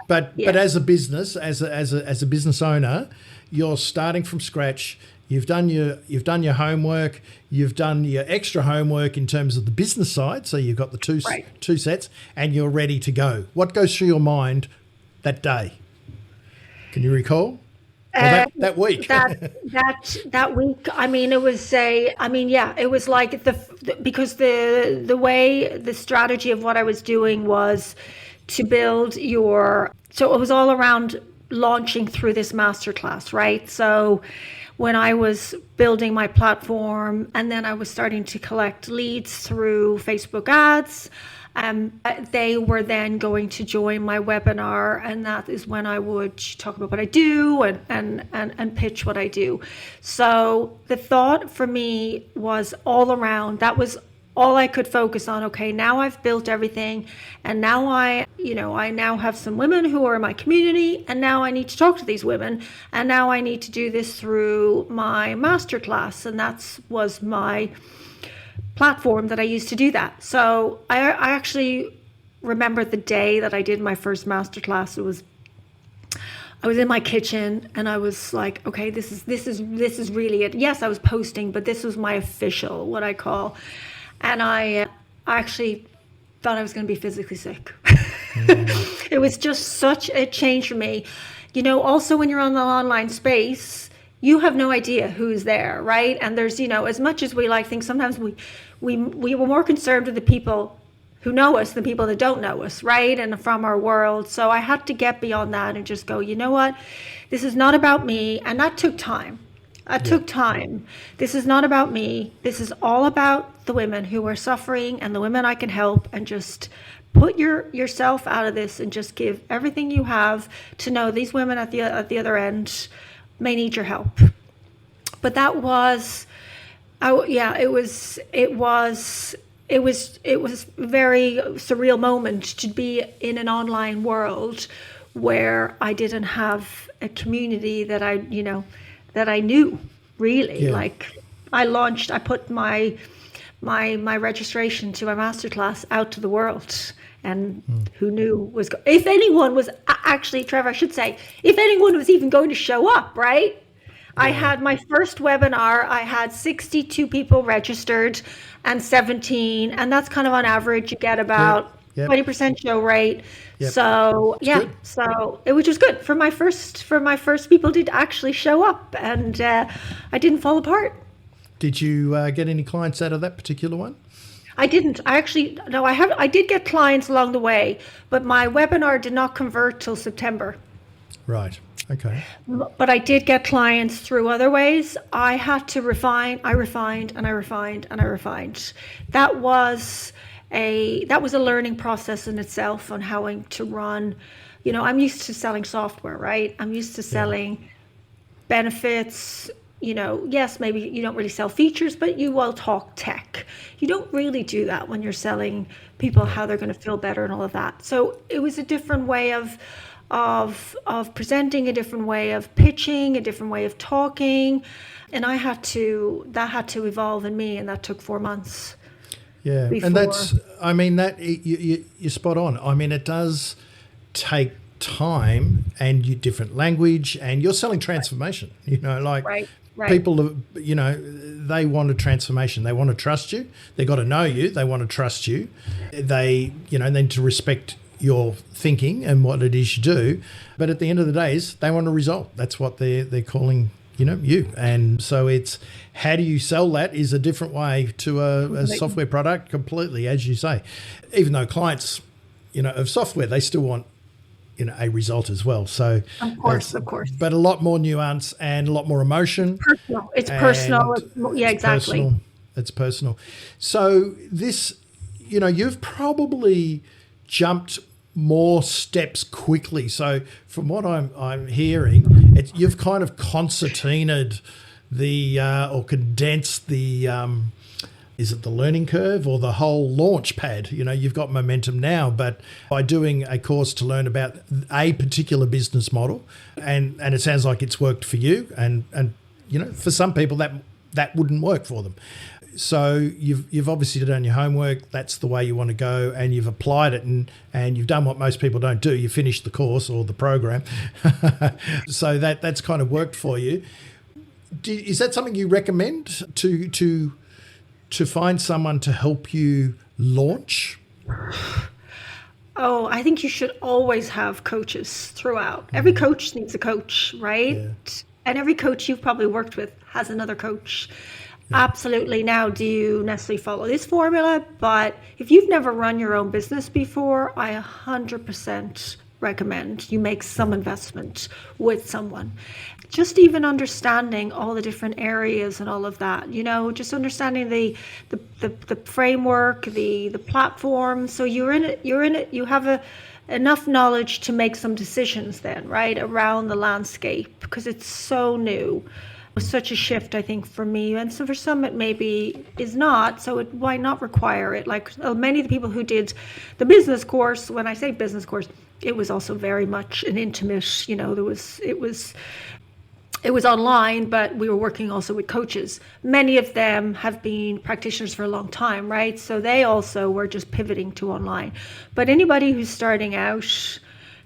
but as a business, as a business owner, you're starting from scratch. You've done your homework. You've done your extra homework in terms of the business side. So you've got the two sets, and you're ready to go. What goes through your mind that day? Can you recall? That week. that week. I mean, it was it was like because the strategy of what I was doing was to build so it was all around launching through this masterclass, right? So when I was building my platform and then I was starting to collect leads through Facebook ads, they were then going to join my webinar, and that is when I would talk about what I do and pitch what I do. So the thought for me was all around, that was all I could focus on. Okay, now I've built everything, and now I now have some women who are in my community, and now I need to talk to these women, and now I need to do this through my masterclass, and that was my platform that I used to do that. So I actually remember the day that I did my first masterclass. I was in my kitchen and I was like, okay, this is really it. Yes, I was posting, but this was my official, what I call. And I actually thought I was going to be physically sick. It was just such a change for me. Also when you're on the online space, you have no idea who's there, right? And there's, as much as we like things, sometimes we were more concerned with the people who know us than people that don't know us, right? And from our world. So I had to get beyond that and just go, you know what? This is not about me. And that took time. Took time. This is not about me. This is all about the women who are suffering and the women I can help, and just put yourself out of this and just give everything you have to know these women at the other end may need your help. But that was, it was a very surreal moment to be in an online world where I didn't have a community that I knew really. Yeah. Like I put my registration to my masterclass out to the world, and who knew if anyone was actually, Trevor, I should say, if anyone was even going to show up, right? Yeah. I had my first webinar, I had 62 people registered and 17, and that's kind of on average, you get about 20% show rate. Yep. So so it was just good for my first people did actually show up, and I didn't fall apart. Did you get any clients out of that particular one? I didn't. I did get clients along the way, but my webinar did not convert till September. Right. Okay. But I did get clients through other ways. I had to refine. I refined and I refined and I refined. That was a learning process in itself on how to run. I'm used to selling software, right? I'm used to selling benefits. Yes, maybe you don't really sell features, but you will talk tech. You don't really do that when you're selling people how they're going to feel better and all of that. So it was a different way of presenting, a different way of pitching, a different way of talking, and that had to evolve in me, and that took 4 months. Yeah, before. And you're spot on. I mean, it does take time and different language, and you're selling transformation. Right. People, they want a transformation. They want to trust you. They got to know you. They want to trust you. They, need to respect your thinking and what it is you do. But at the end of the day, they want a result. That's what they're calling you. And so it's how do you sell that is a different way to a software product completely, as you say. Even though clients, of software, they still want, a result as well. So Of course. but a lot more nuance and a lot more emotion. Personal. It's personal. Yeah, exactly. Personal. It's personal. So this, you've probably jumped more steps quickly. So from what I'm hearing, you've kind of concertinaed or condensed the is it the learning curve or the whole launch pad? You've got momentum now, but by doing a course to learn about a particular business model, and it sounds like it's worked for you, and for some people that wouldn't work for them. So you've obviously done your homework. That's the way you want to go, and you've applied it, and you've done what most people don't do. You finished the course or the program, so that's kind of worked for you. Is that something you recommend to find someone to help you launch? Oh, I think you should always have coaches throughout. Every coach needs a coach, right? Yeah. And every coach you've probably worked with has another coach. Absolutely. Now, do you necessarily follow this formula? But if you've never run your own business before, I 100% recommend you make some investment with someone. Just even understanding all the different areas and all of that, just understanding the framework, the platform. So you're in it, you have enough knowledge to make some decisions then, right, around the landscape, because it's so new. Such a shift, I think, for me, and so for some it maybe is not. So why not require it? Like many of the people who did the business course, when I say business course, it was also very much an intimate. It was online, but we were working also with coaches. Many of them have been practitioners for a long time, right? So they also were just pivoting to online. But anybody who's starting out,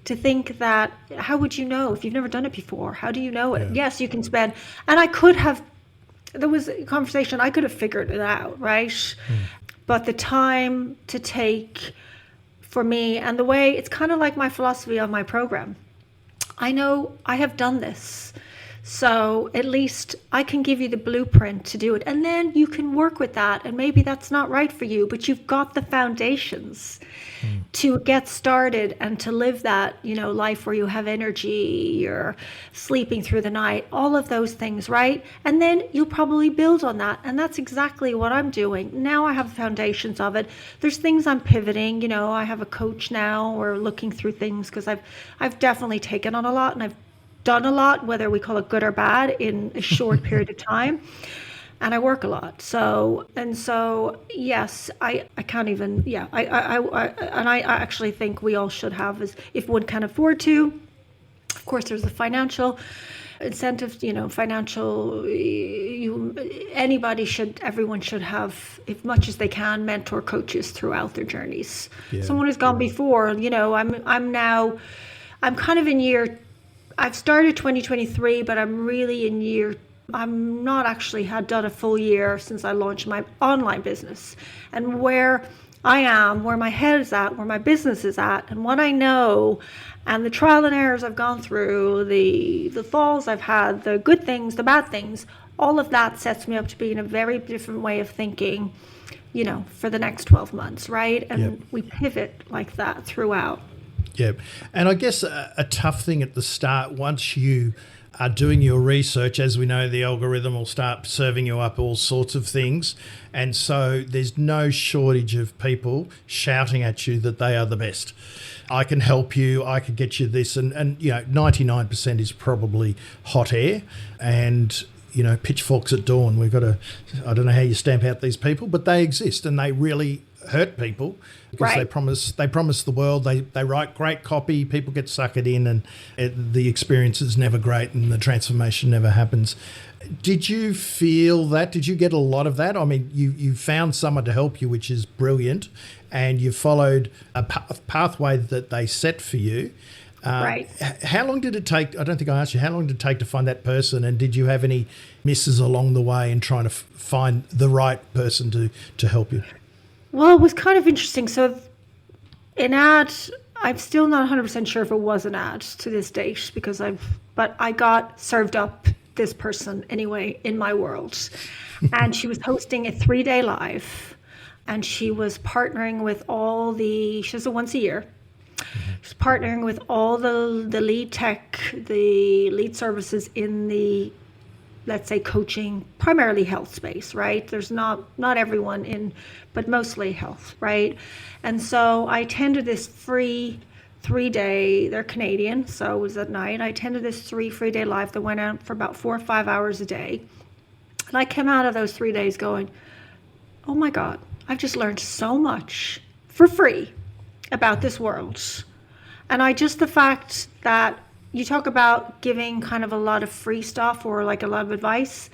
to think that, how would you know if you've never done it before? How do you know it? Yeah. Yes, you can spend, and there was a conversation, I could have figured it out, right? But the time to take for me, and the way, it's kind of like my philosophy on my program. I know I have done this. So at least I can give you the blueprint to do it. And then you can work with that. And maybe that's not right for you, but you've got the foundations to get started and to live that, life where you have energy, you're sleeping through the night, all of those things, right? And then you'll probably build on that. And that's exactly what I'm doing. Now I have the foundations of it. There's things I'm pivoting, I have a coach now. We're looking through things because I've definitely taken on a lot, and I've done a lot, whether we call it good or bad, in a short period of time. And I work a lot. So yes, I can't even, I actually think we all should have, if one can afford to. Of course, there's the financial incentive, everyone should have, as much as they can, mentor coaches throughout their journeys. Yeah. Someone who's gone before, I'm kind of in year, I've started 2023, but I'm not actually had done a full year since I launched my online business. And where I am, where my head is at, where my business is at, and what I know, and the trial and errors I've gone through, the falls I've had, the good things, the bad things, all of that sets me up to be in a very different way of thinking, for the next 12 months, right? And we pivot like that throughout. Yeah. And I guess a tough thing at the start, once you are doing your research, as we know, the algorithm will start serving you up all sorts of things. And so there's no shortage of people shouting at you that they are the best. I can help you. I can get you this. And 99% is probably hot air and, pitchforks at dawn. I don't know how you stamp out these people, but they exist and they really hurt people because they promise the world. They write great copy, people get suckered in, and the experience is never great and the transformation never happens. Did you feel that? Did you get a lot of that? I mean, you found someone to help you, which is brilliant, and you followed a pathway that they set for you. Right. How long did it take? I don't think I asked you. How long did it take to find that person? And did you have any misses along the way in trying to find the right person to help you? Well, it was kind of interesting. So an ad, I'm still not 100% sure if it was an ad to this date, but I got served up this person anyway in my world. And she was hosting a 3-day live, and she was partnering with she does it once a year. She's partnering with all the lead tech, the lead services in the, let's say, coaching, primarily health space, right? There's not everyone in, but mostly health, right? And so I attended this free 3-day, they're Canadian, so it was at night. I attended this 3-day live that went out for about 4 or 5 hours a day. And I came out of those 3 days going, oh my God, I've just learned so much for free about this world. And the fact that you talk about giving kind of a lot of free stuff or like a lot of advice,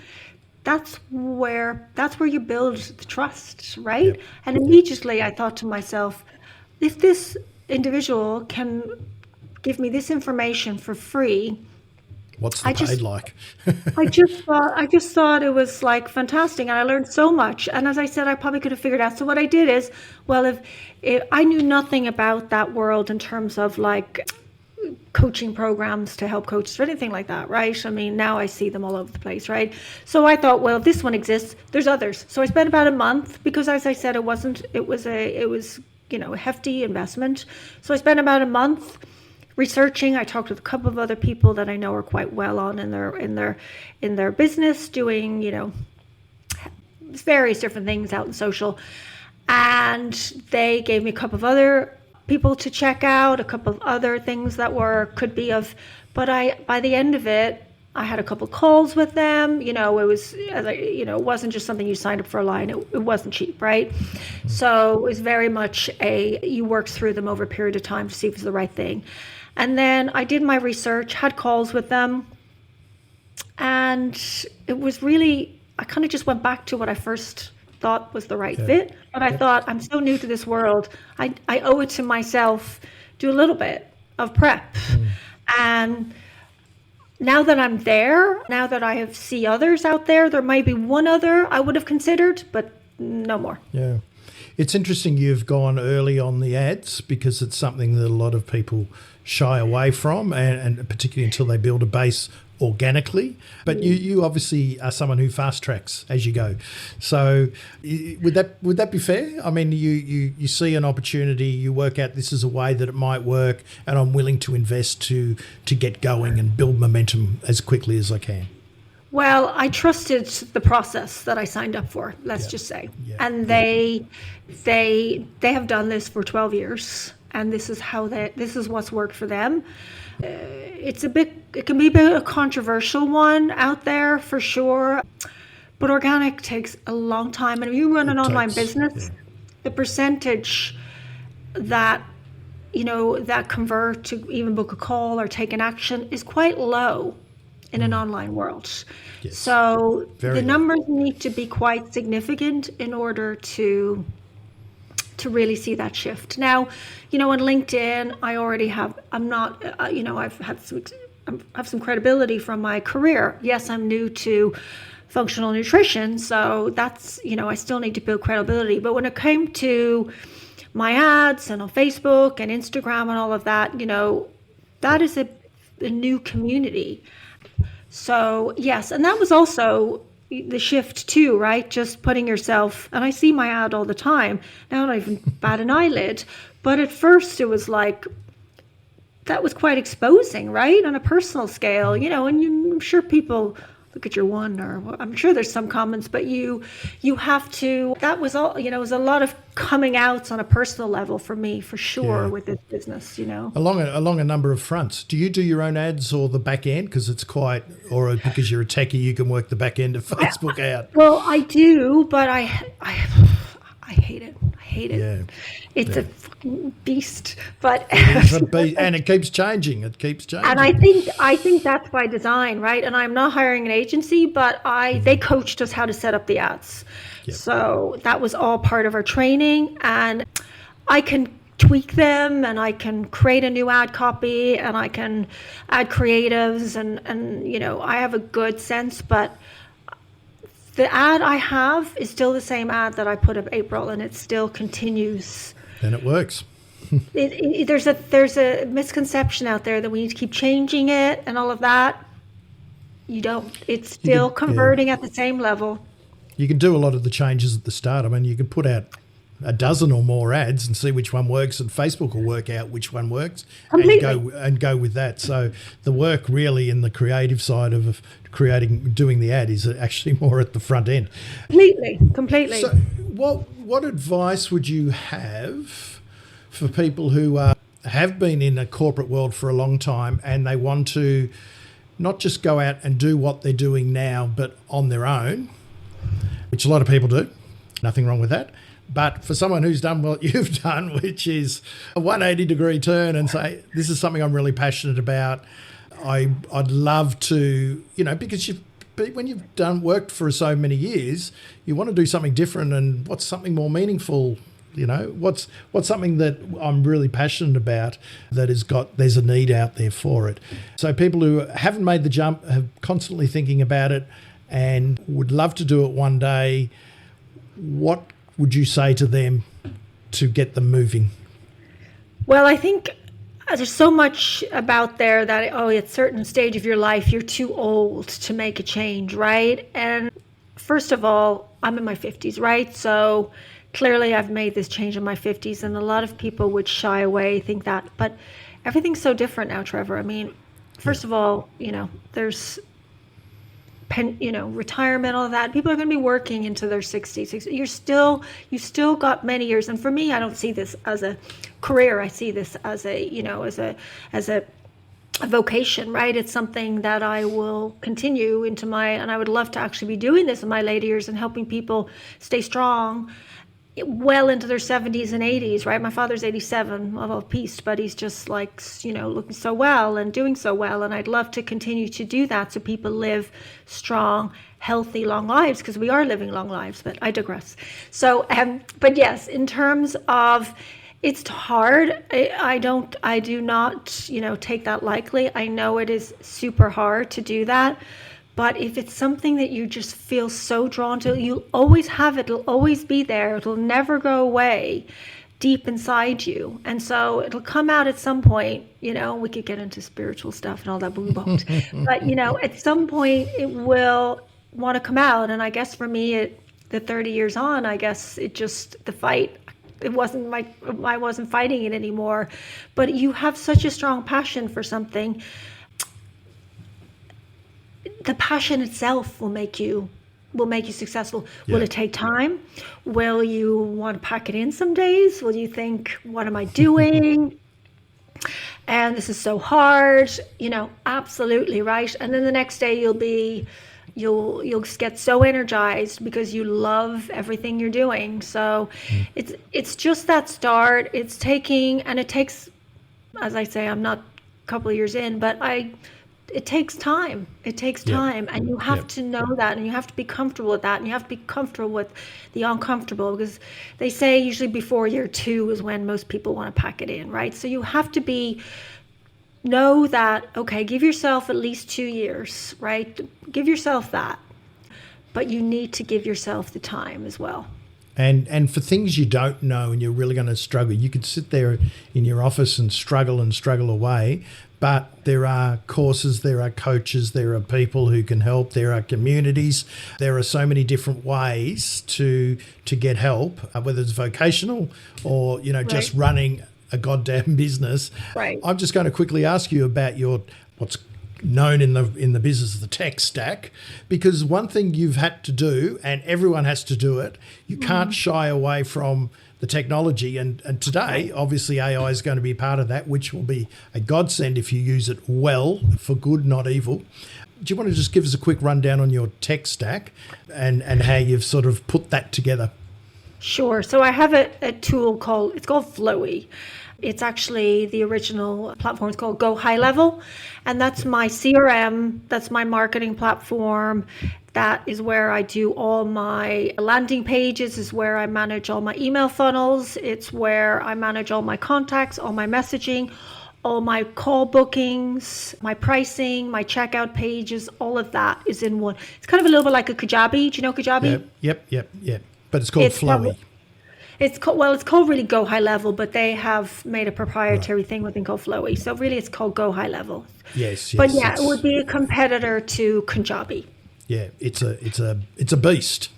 that's where you build the trust, right? Yep. And immediately I thought to myself, if this individual can give me this information for free, what's the paid like? I just thought it was like fantastic, and I learned so much. And as I said, I probably could have figured out. So what I did is, well, if I knew nothing about that world in terms of like coaching programs to help coaches or anything like that, right? I mean, now I see them all over the place, right? So I thought, well, if this one exists, there's others. So I spent about a month, because as I said, it was a hefty investment. So I spent about a month researching. I talked with a couple of other people that I know are quite well on in their business, doing, various different things out in social. And they gave me a couple of other people to check out, a couple of other things that could be of, but by the end of it, I had a couple of calls with them. It was, it wasn't just something you signed up for a line. It wasn't cheap, right? So it was very much you worked through them over a period of time to see if it was the right thing. And then I did my research, had calls with them, and it was really, I kind of just went back to what I first thought was the right fit. But I thought, I'm so new to this world, I owe it to myself to do a little bit of prep. And now that I'm there, now that I see others out there, there might be one other I would have considered, but no more. Yeah. It's interesting you've gone early on the ads, because it's something that a lot of people shy away from, and particularly until they build a base organically. But you obviously are someone who fast tracks as you go. So would that be fair? I mean, you see an opportunity, you work out this is a way that it might work, and I'm willing to invest to get going and build momentum as quickly as I can. Well, I trusted the process that I signed up for, let's just say. Yeah. And they have done this for 12 years, and this is what's worked for them. It can be a bit of a controversial one out there for sure, but organic takes a long time. And if you run an online business, the percentage that convert to even book a call or take an action is quite low in an online world. Yes. So the numbers need to be quite significant in order to really see that shift. Now, on LinkedIn, I already have, I've had some credibility from my career. Yes, I'm new to functional nutrition, so that's, I still need to build credibility. But when it came to my ads and on Facebook and Instagram and all of that, that is a new community. So yes, and that was also the shift too, right? Just putting yourself, and I see my ad all the time. Now I don't even bat an eyelid, but at first it was like, that was quite exposing, right? On a personal scale, and I'm sure people look at your one, or I'm sure there's some comments, but you have to, that was all, it was a lot of coming out on a personal level for me, for sure, with this business, Along a number of fronts. Do you do your own ads or the back end? Because it's quite, or because you're a techie, you can work the back end of Facebook out. Well, I do, but I hate it. Yeah. It's a fucking beast, but and it keeps changing. And I think that's by design, right? And I'm not hiring an agency, but they coached us how to set up the ads. Yep. So that was all part of our training, and I can tweak them, and I can create a new ad copy, and I can add creatives, and I have a good sense, but the ad I have is still the same ad that I put up April, and it still continues. And it works. There's a misconception out there that we need to keep changing it and all of that. You don't. It's You still could, yeah. converting at the same level. You can do a lot of the changes at the start. I mean, you can put out a dozen or more ads and see which one works, and Facebook will work out which one works Completely. and go with that. So the work really in the creative side of doing the ad is actually more at the front end. Completely. Completely. So what advice would you have for people who have been in a corporate world for a long time and they want to not just go out and do what they're doing now, but on their own, which a lot of people do, nothing wrong with that. But for someone who's done what you've done, which is a 180-degree turn and say, this is something I'm really passionate about, I'd love to, because when you've worked for so many years, you want to do something different, and what's something more meaningful? What's something that I'm really passionate about there's a need out there for it. So people who haven't made the jump, have constantly thinking about it and would love to do it one day, what would you say to them to get them moving? Well, I think there's so much about there that, at a certain stage of your life, you're too old to make a change, right? And first of all, I'm in my 50s, right? So clearly I've made this change in my 50s, and a lot of people would shy away, think that. But everything's so different now, Trevor. I mean, first of all, there's retirement, all of that. People are going to be working into their 60s. You still got many years. And for me, I don't see this as a career. I see this as a vocation, right? It's something that I will continue and I would love to actually be doing this in my later years and helping people stay strong well into their 70s and 80s, right? My father's 87, of all peace, but he's just looking so well and doing so well. And I'd love to continue to do that so people live strong, healthy, long lives, because we are living long lives, but I digress. So, but yes, in terms of, it's hard. I do not, take that lightly. I know it is super hard to do that. But if it's something that you just feel so drawn to, you'll always have it. It'll always be there. It'll never go away deep inside you. And so it'll come out at some point. We could get into spiritual stuff and all that, but we won't. But, at some point it will want to come out. And I guess for me, the 30 years on, I guess the fight, I wasn't fighting it anymore. But you have such a strong passion for something. The passion itself will make you successful. Yeah. Will it take time? Will you want to pack it in some days? Will you think, what am I doing? And this is so hard, absolutely, right? And then the next day you'll get so energized because you love everything you're doing. So it's just that start. It takes, as I say, I'm not a couple of years in, but it takes time. It takes time, and you have to know that, and you have to be comfortable with that, and you have to be comfortable with the uncomfortable, because they say usually before year 2 is when most people want to pack it in, right? So you have to know that, okay, give yourself at least 2 years, right? Give yourself that, but you need to give yourself the time as well. And for things you don't know and you're really going to struggle, you could sit there in your office and struggle away. But there are courses, there are coaches, there are people who can help, there are communities. There are so many different ways to get help, whether it's vocational or, just running a goddamn business. Right. I'm just going to quickly ask you about what's known in the business of the tech stack, because one thing you've had to do, and everyone has to do it, you can't shy away from the technology, and today obviously AI is going to be part of that, which will be a godsend if you use it well, for good, not evil. Do you want to just give us a quick rundown on your tech stack and how you've sort of put that together? Sure. So I have a tool called Flowy. It's actually the original platform. It's called Go High Level, and that's my CRM. That's my marketing platform. That is where I do all my landing pages, is where I manage all my email funnels. It's where I manage all my contacts, all my messaging, all my call bookings, my pricing, my checkout pages, all of that is in one. It's kind of a little bit like a Kajabi. Do you know Kajabi? Yep. But it's called Flowy. It's called really Go High Level, but they have made a proprietary thing with thing called Flowy. So really, it's called Go High Level. Yes. But yeah, it would be a competitor to Kajabi. Yeah, it's a beast.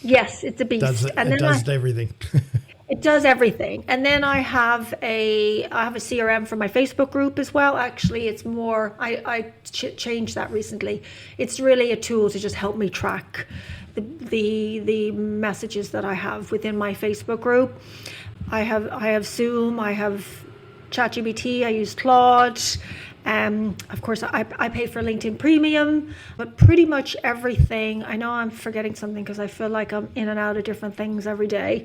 Yes, it's a beast. It does everything. It does everything. And then I have a CRM for my Facebook group as well. Actually, it's more, I changed that recently. It's really a tool to just help me track the messages that I have within my Facebook group. I have Zoom, I have ChatGPT, I use Claude. Of course, I pay for LinkedIn Premium, but pretty much everything. I know I'm forgetting something because I feel like I'm in and out of different things every day.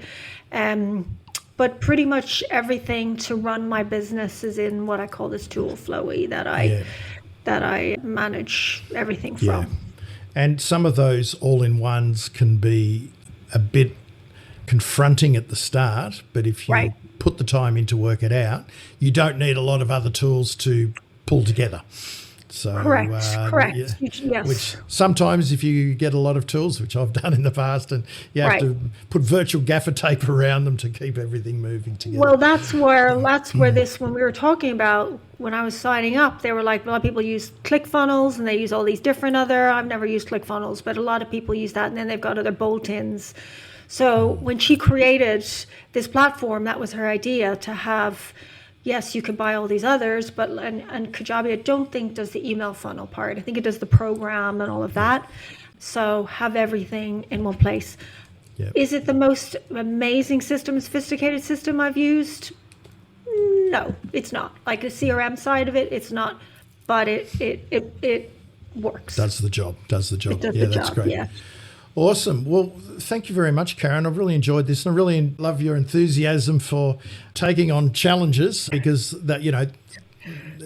But pretty much everything to run my business is in what I call this tool, Flowy, that I manage everything from. Yeah. And some of those all-in-ones can be a bit confronting at the start, but if you put the time in to work it out, you don't need a lot of other tools to pull together. So correct. Yeah, Yes. Which sometimes if you get a lot of tools, which I've done in the past, and you have to put virtual gaffer tape around them to keep everything moving together. Well, that's where when we were talking about when I was signing up, they were like, a lot of people use ClickFunnels and they use all these different I've never used ClickFunnels, but a lot of people use that, and then they've got other bolt-ins. So when she created this platform, that was her idea, to have, yes, you could buy all these others, but and Kajabi, I don't think does the email funnel part. I think it does the program and all of that. So have everything in one place. Yep. Is it the most amazing system, sophisticated system I've used? No, it's not. Like the CRM side of it, it's not. But it works. Does the job. It does That's great. Yeah. Awesome. Well, thank you very much, Karen. I've really enjoyed this, and I really love your enthusiasm for taking on challenges, because that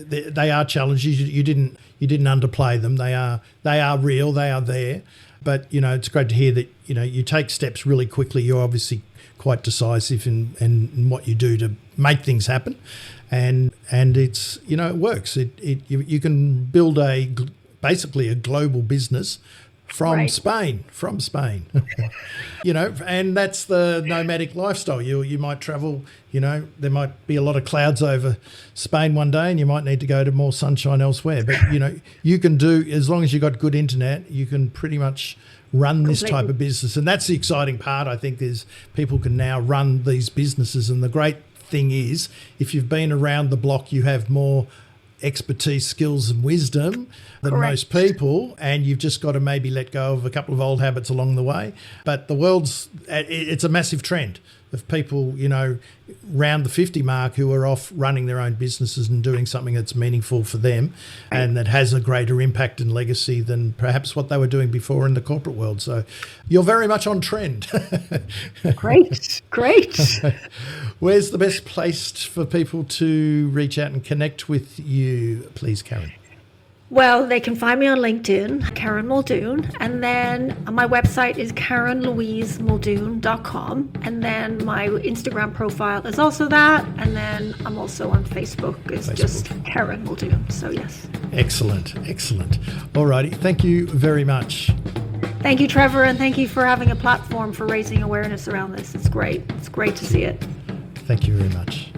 they are challenges. You didn't underplay them. They are real. They are there. But it's great to hear that you take steps really quickly. You're obviously quite decisive in what you do to make things happen, and it's it works. You can build basically a global business from Spain, and that's the nomadic lifestyle. You might travel, there might be a lot of clouds over Spain one day and you might need to go to more sunshine elsewhere. But, you can do, as long as you've got good internet, you can pretty much run this type of business. And that's the exciting part, I think, is people can now run these businesses. And the great thing is, if you've been around the block, you have more expertise, skills and wisdom than most people, and you've just got to maybe let go of a couple of old habits along the way. But it's a massive trend of people, round the 50 mark who are off running their own businesses and doing something that's meaningful for them and that has a greater impact and legacy than perhaps what they were doing before in the corporate world. So you're very much on trend. Great. Where's the best place for people to reach out and connect with you, please, Karen? Well, they can find me on LinkedIn, Karen Muldoon, and then my website is karenlouisemuldoon.com, and then my Instagram profile is also that, and then I'm also on Facebook. It's just Karen Muldoon, so yes. Excellent. All righty, thank you very much. Thank you, Trevor, and thank you for having a platform for raising awareness around this. It's great to see it. Thank you very much.